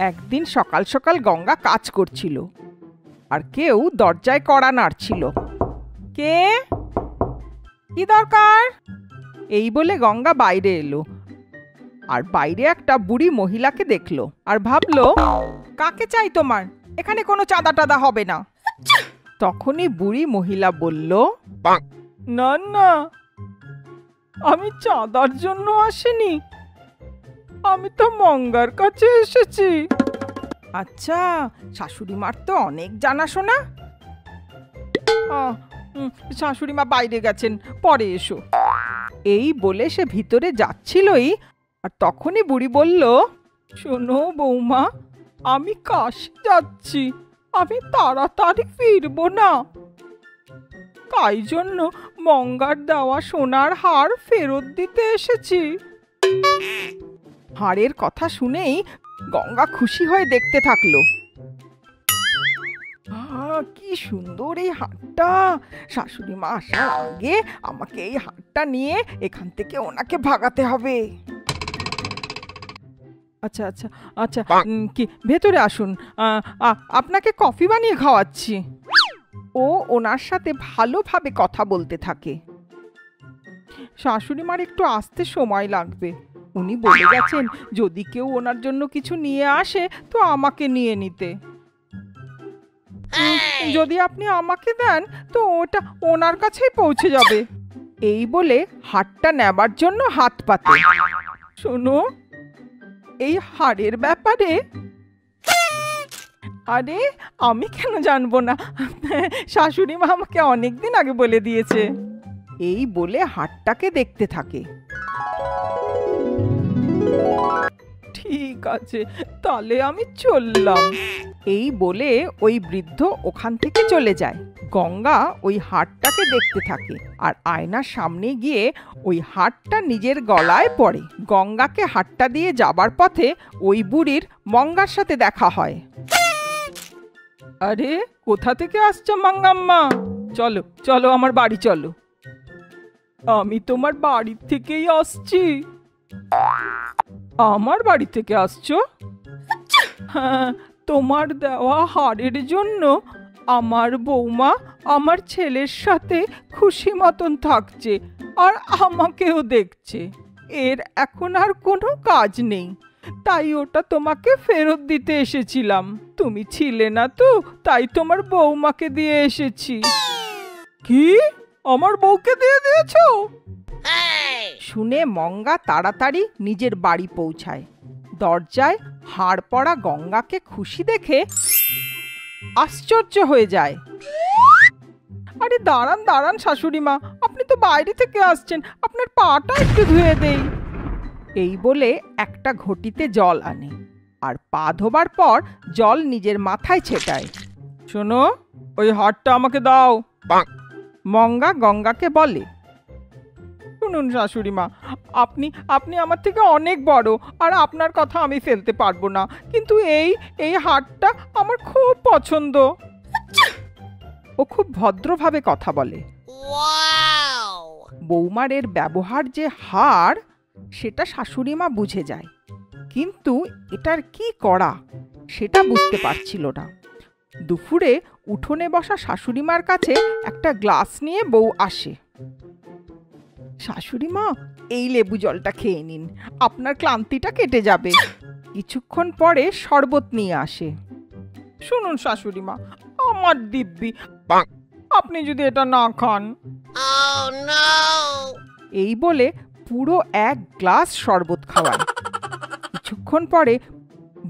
একদিন সকাল সকাল গঙ্গা কাজ করছিল, আর কেউ দরজায় কড়া নাড়ছিল। কে? কি দরকার? এই বলে গঙ্গা বাইরে এলো, আর বাইরে একটা বুড়ি মহিলাকে দেখলো আর ভাবলো, কাকে চাই তোমার? এখানে কোনো চাঁদা টাদা হবে না। তখনই বুড়ি মহিলা বলল, না না, আমি চাঁদার জন্য আসিনি, আমি তো মঙ্গার কাছে এসেছি। আচ্ছা, শাশুড়ি মার তো অনেক জানাশোনা। শাশুড়ি মা বাইরে গেছেন, পরে এসো। এই বলে সে ভিতরে যাচ্ছিলই, আর তখনই বুড়ি বলল, শোনো বৌমা, আমি কাশি যাচ্ছি, আমি তাড়াতাড়ি ফিরবো না, তাই জন্য মঙ্গার দেওয়া সোনার হার ফেরত দিতে এসেছি। হাড়ের কথা শুনেই গঙ্গা খুশি হয়ে দেখতে থাকলো। কি সুন্দর এই হারটা! শাশুড়ি মা আসার আগে আমাকে এই হারটা নিয়ে এখান থেকে ওনাকে ভাগাতে হবে। আচ্ছা আচ্ছা আচ্ছা, কি ভেতরে আসুন, আপনাকে কফি বানিয়ে খাওয়াচ্ছি। ও ওনার সাথে ভালোভাবে কথা বলতে থাকে। শাশুড়ি মার একটু আসতে সময় লাগবে, উনি বলে গেছেন যদি কেউ ওনার জন্য কিছু নিয়ে আসে তো আমাকে নিয়ে নিতে। যদি আপনি আমাকে দেন তো ওটা ওনার কাছেই পৌঁছে যাবে। এই বলে হারটা নেবার জন্য হাত পাতে। শোনো, এই হারের ব্যাপারে। আরে আমি কেন জানবো না, শাশুড়ি মা আমাকে অনেকদিন আগে বলে দিয়েছে। এই বলে হারটাকে দেখতে থাকে। ঠিক আছে, তাহলে আমি চললাম। এই বলে ওই বৃদ্ধ ওখান থেকে চলে যায়। গঙ্গা ওই হারটাকে দেখতে থাকে, আর আয়নার সামনে গিয়ে ওই হারটা নিজের গলায় পড়ে। গঙ্গাকে হারটা দিয়ে যাবার পথে ওই বুড়ির মঙ্গার সাথে দেখা হয়। আরে কোথা থেকে আসছো মঙ্গাম্মা? চলো চলো, আমার বাড়ি চলো। আমি তোমার বাড়ির থেকেই আসছি। আমার বাড়ি থেকে আসছো? হ্যাঁ, তোমার দেওয়া হারের জন্য আমার বৌমা আমার ছেলের সাথে খুশি মতন থাকছে, আর আমাকেও দেখছে। এর এখন আর কোনো কাজ নেই, তাই ওটা তোমাকে ফেরত দিতে এসেছিলাম। তুমি ছিলে না তো, তাই তোমার বৌমাকে দিয়ে এসেছি। কি? আমার বউকে দিয়ে দিয়েছো? শুনে মঙ্গা তাড়াতাড়ি নিজের বাড়ি পৌঁছায়। দরজায় হাড় পড়া গঙ্গাকে খুশি দেখে আশ্চর্য হয়ে যায়। আরে দাঁড়ান দাঁড়ান শাশুড়ি মা, আপনি তো বাইরে থেকে আসছেন, আপনার পাটা একটু ধুয়ে দেই। এই বলে একটা ঘটিতে জল আনে, আর পা ধোবার পর জল নিজের মাথায় ছেটায়। শোনো, ওই হাড়টা আমাকে দাও। মঙ্গা গঙ্গাকে বলে, শুনুন শাশুড়ি মা, আপনি আপনি আমার থেকে অনেক বড়, আর আপনার কথা আমি ফেলতে পারবো না, কিন্তু এই হারটা আমার খুব পছন্দ। ও খুব ভদ্রভাবে কথা বলে। বৌমার এর ব্যবহার যে হার, সেটা শাশুড়ি মা বুঝে যায়, কিন্তু এটার কি করা সেটা বুঝতে পারছিল না। দুপুরে উঠোনে বসা শাশুড়ি মার কাছে একটা গ্লাস নিয়ে বউ আসে। শাশুড়ি মা, এই লেবু জলটা খেয়ে নিন, আপনার ক্লান্তিটা কেটে যাবে। কিছুক্ষণ পরে শরবত নিয়ে আসে। শুনুন শাশুড়ি মা, আমার দিব্যি, আপনি যদি এটা না খান। এই বলে পুরো এক গ্লাস শরবত খাওয়ায়। কিছুক্ষণ পরে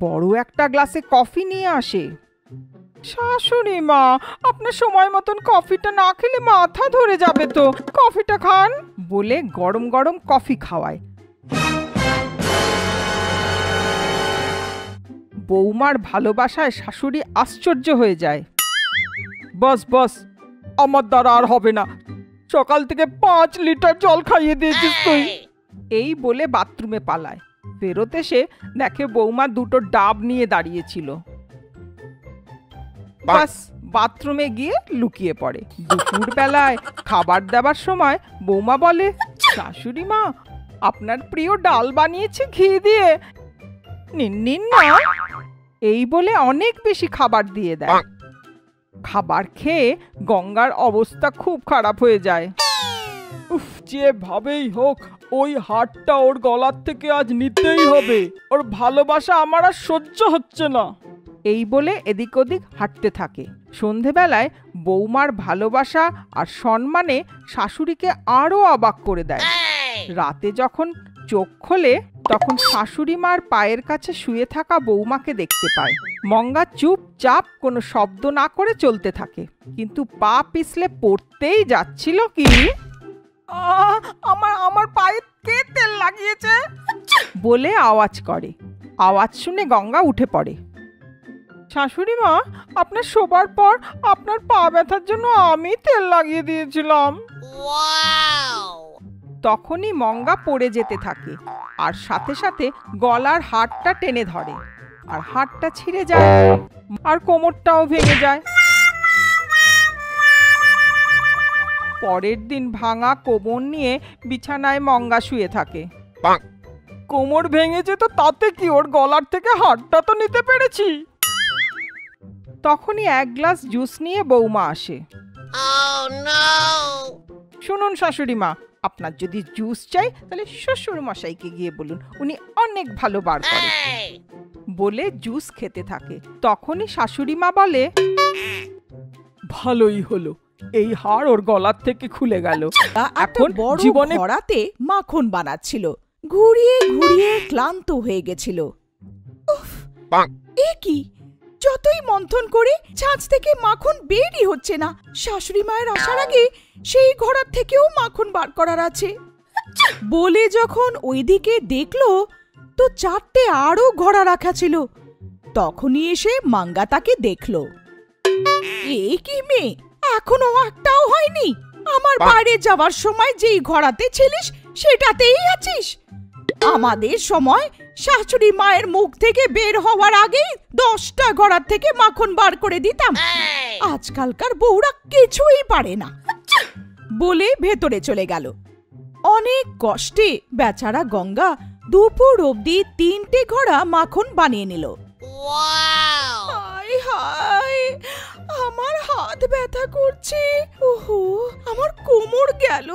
বড় একটা গ্লাসে কফি নিয়ে আসে। শাশুড়ি মা, আপনার সময় মতন কফিটা না খেলে মাথা ধরে যাবে তো, কফিটা খান বলে গরম গরম কফি খাওয়ায়। বৌমার ভালোবাসায় শাশুড়ি আশ্চর্য হয়ে যায়। বস বস, আমার দ্বারা আর হবে না, সকাল থেকে 5 লিটার জল খাইয়ে দিয়েছিস তুই। এই বলে বাথরুমে পালায়। ফেরত এসে দেখে বৌমা দুটো ডাব নিয়ে দাঁড়িয়েছিল। বাস বাথরুমে গিয়ে লুকিয়ে পড়ে। দুপুর বেলায় খাবার দেবার সময় বৌমা বলে, শাশুড়ি মা, আপনার প্রিয় ডাল বানিয়েছি ঘি দিয়ে, নিন নিন না। এই বলে অনেক বেশি খাবার দিয়ে দেয়। খাবার খেয়ে গঙ্গার অবস্থা খুব খারাপ হয়ে যায়। উফ, যেভাবেই হোক ওই হারটা ওর গলার থেকে আজ নিতেই হবে। ওর ভালোবাসা আমার আর সহ্য হচ্ছে না। এই বলে এদিক ওদিক হাঁটতে থাকে। সন্ধেবেলায় বৌমার ভালোবাসা আর সম্মানে শাশুড়িকে আরো অবাক করে দেয়। রাতে যখন চোখ খোলে তখন শাশুড়ি মার পায়ের কাছে শুয়ে থাকা বৌমাকে দেখতে পায়। মঙ্গা চুপচাপ কোনো শব্দ না করে চলতে থাকে, কিন্তু পা পিছলে পড়তেই যাচ্ছিল কি আমার পায়ে কে তেল লাগিয়েছে বলে আওয়াজ করে। আওয়াজ শুনে গঙ্গা উঠে পড়ে। শাশুড়ি মা, আপনার শোবার পর আপনার পা ব্যথার জন্য আমি তেল লাগিয়ে দিয়েছিলাম। তখনই মঙ্গা পড়ে যেতে থাকে আর সাথে সাথে গলার হাড়টা টেনে ধরে আর হাড়টা ছিঁড়ে যায় আর কোমরটাও ভেঙে যায়। পরের দিন ভাঙা কোমর নিয়ে বিছানায় মঙ্গা শুয়ে থাকে। কোমর ভেঙেছে তো তাতে কি, ওর গলার থেকে হাড়টা তো নিতে পেরেছি। তখনই এক গ্লাস জুস নিয়ে বৌমা আসে। শুনুন শাশুড়ি মা, আপনার যদি জুস চাই তাহলে শ্বশুর মশাইকে গিয়ে বলুন, উনি অনেক ভালো বার করে বলে জুস খেতে থাকে। তখনই শাশুড়ি মা বলে, ভালোই হলো, এই হাড় ওর গলার থেকে খুলে গেল। এখন জীবনে ঘোড়াতে মাখন বানাচ্ছিল, ঘুরিয়ে ঘুরিয়ে ক্লান্ত হয়ে গেছিল। এ কি, যতই মন্থন করে ছাঁচ থেকে মাখন বেরই হচ্ছে না। শাশুড়ি মায়ের আসার আগে সেই ঘোড়ার থেকেও মাখন বার করার আছে বলে যখন ওইদিকে দেখলো তো 4টে আরো ঘোড়া রাখা ছিল। তখনই এসে মাঙ্গা তাকে দেখলো। এই কি মেয়ে, এখনো একটাও হয়নি? আমার বাইরে যাওয়ার সময় যেই ঘোড়াতে ছিলিস সেটাতেই আছিস। আমাদের সময় শাশুড়ি মায়ের মুখ থেকে বের হওয়ার আগেই 10টা ঘোড়ার থেকে মাখন বার করে দিতাম। আজকালকার বউরা কিছুই পারে না বলে ভেতরে চলে গেল। অনেক কষ্টে বেচারা গঙ্গা দুপুর অবধি 3টে ঘোড়া মাখন বানিয়ে নিল। হায় হায়, আমার হাত ব্যথা করছে, ওহো আমার কোমর গেল,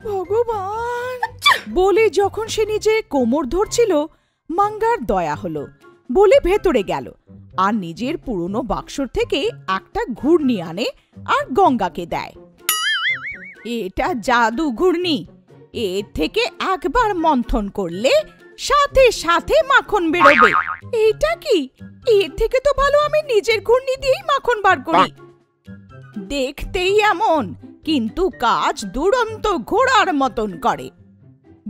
ভগবান বলে যখন সে নিজে কোমর ধরছিল মাঙ্গার দয়া হলো বলে ভেতরে গেল আর নিজের পুরনো বাক্সর থেকে একটা ঘূর্ণি আনে আর গঙ্গাকে দেয়। এটা জাদু ঘূর্ণি, এর থেকে একবার মন্থন করলে সাথে সাথে মাখন বেরোবে। এটা কি, এর থেকে তো ভালো আমি নিজের ঘূর্ণি দিয়েই মাখন বার করি। দেখতেই এমন, কিন্তু কাজ দুরন্ত ঘোড়ার মতন করে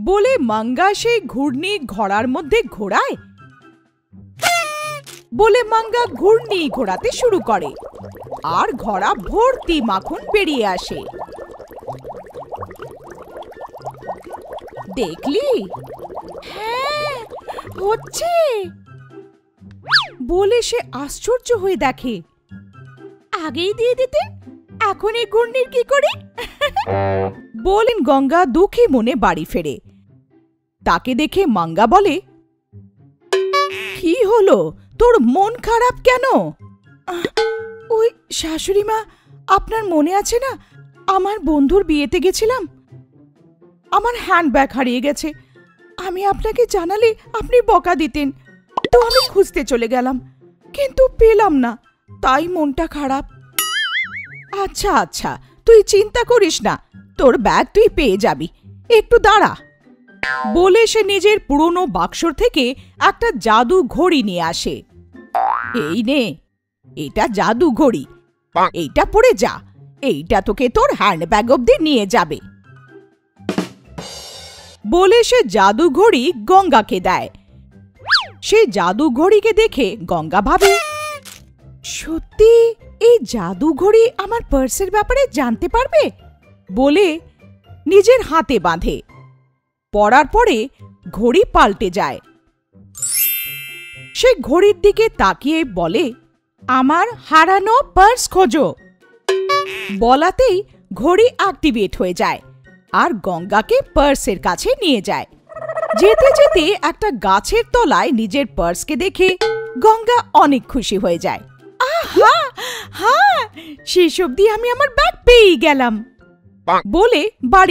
বলে মাঙ্গা সেই ঘূর্ণি ঘোড়ার মধ্যে ঘোরায় বলে মাঙ্গা ঘূর্ণি ঘোরাতে শুরু করে আর ঘোড়া ভর্তি মাখন বেরিয়ে আসে। দেখলি? হ্যাঁ হচ্ছে বলে সে আশ্চর্য হয়ে দেখে। আগেই দিয়ে দিতেন, এখন এই ঘূর্ণির কি করে? বলেন গঙ্গা দুঃখী মনে বাড়ি ফেরে। তাকে দেখে মাঙ্গা বলে, কি হলো, তোর মন খারাপ কেন? ওই শাশুড়ি মা, আপনার মনে আছে না, আমার বন্ধুর বিয়েতে গেছিলাম, আমার হ্যান্ডব্যাগ হারিয়ে গেছে। আমি আপনাকে জানালে আপনি বকা দিতেন, তো আমি খুঁজতে চলে গেলাম, কিন্তু পেলাম না, তাই মনটা খারাপ। আচ্ছা আচ্ছা, তুই চিন্তা করিস না, তোর ব্যাগ তুই পেয়ে যাবি, একটু দাঁড়া বলে সে নিজের পুরনো বাক্সর থেকে একটা জাদু ঘড়ি নিয়ে আসে। এই নে, এটা জাদু ঘড়ি, এইটা পরে যা, এইটা তোকে তোর হ্যান্ডব্যাগ অবধি নিয়ে যাবে বলে সে জাদু ঘড়ি গঙ্গাকে দেয়। সে জাদু ঘড়িকে দেখে গঙ্গা ভাবে, সত্যি এই জাদু ঘড়ি আমার পার্সের ব্যাপারে জানতে পারবে বলে নিজের হাতে বাঁধে। পরার পরে ঘড়ি পাল্টে যায়। সে ঘড়ির দিকে তাকিয়ে বলে, আমার হারানো পার্স খোঁজো। বলাতেই ঘড়ি অ্যাক্টিভেট হয়ে যায় আর গঙ্গাকে পার্সের কাছে নিয়ে যায়। যেতে যেতে একটা গাছের তলায় নিজের পার্সকে দেখে গঙ্গা অনেক খুশি হয়ে যায়। আহা, হ্যাঁ, শেষ অবধি আমি আমার ব্যাগ পেয়েই গেলাম বলে বাড়ি